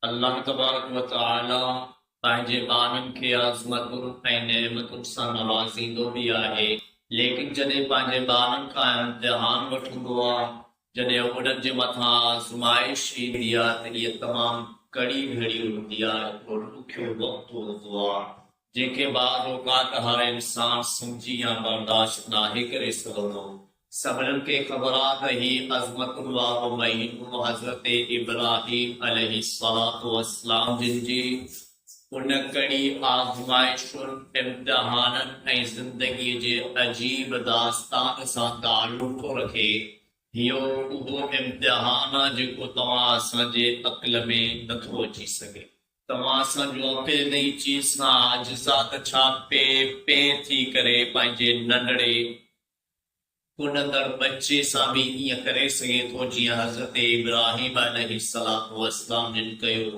अल्लाह तबारक व तआला पंहिंजे ॿारनि खे आज़मतुनि ऐं नेमतुनि सां नवाज़ींदो बि आहे। लेकिन जॾहिं पंहिंजे ॿारनि खां इम्तिहान वठंदो आहे, जॾहिं उन्हनि जे मथां आज़माइश ईंदी आहे त इहा तमामु कड़ी घड़ी हूंदी आहे, थोरो ॾुखियो वक़्तु हूंदो आहे, जंहिंखे बाद औकात हर इंसान सम्झी या बर्दाश्त नाहे करे सघंदो। सभिनीनि खे ख़बर आहे त ही अज़मतुनि वारो महीनो हज़रत इब्राहीम अलैहिस्सलातु वस्सलाम जिन जी उन कड़ी आज़माइशुनि इम्तिहाननि ऐं ज़िंदगीअ जे अजीब दास्तान सां ताल्लुक़ थो रखे। इहो उहो इम्तिहान आहे जेको तव्हां असांजे अक़ल में नथो अची सघे। तव्हां असांजो अक़ल नई चीज़ सां आजिज़ आहे त छा पे पे थी करे पंहिंजे नंढड़े कुनंदड़ बच्चे सां बि ईअं करे सघे थो जीअं हज़रत इब्राहीम अलैहिस्सलातु वस्सलाम जिन कयो।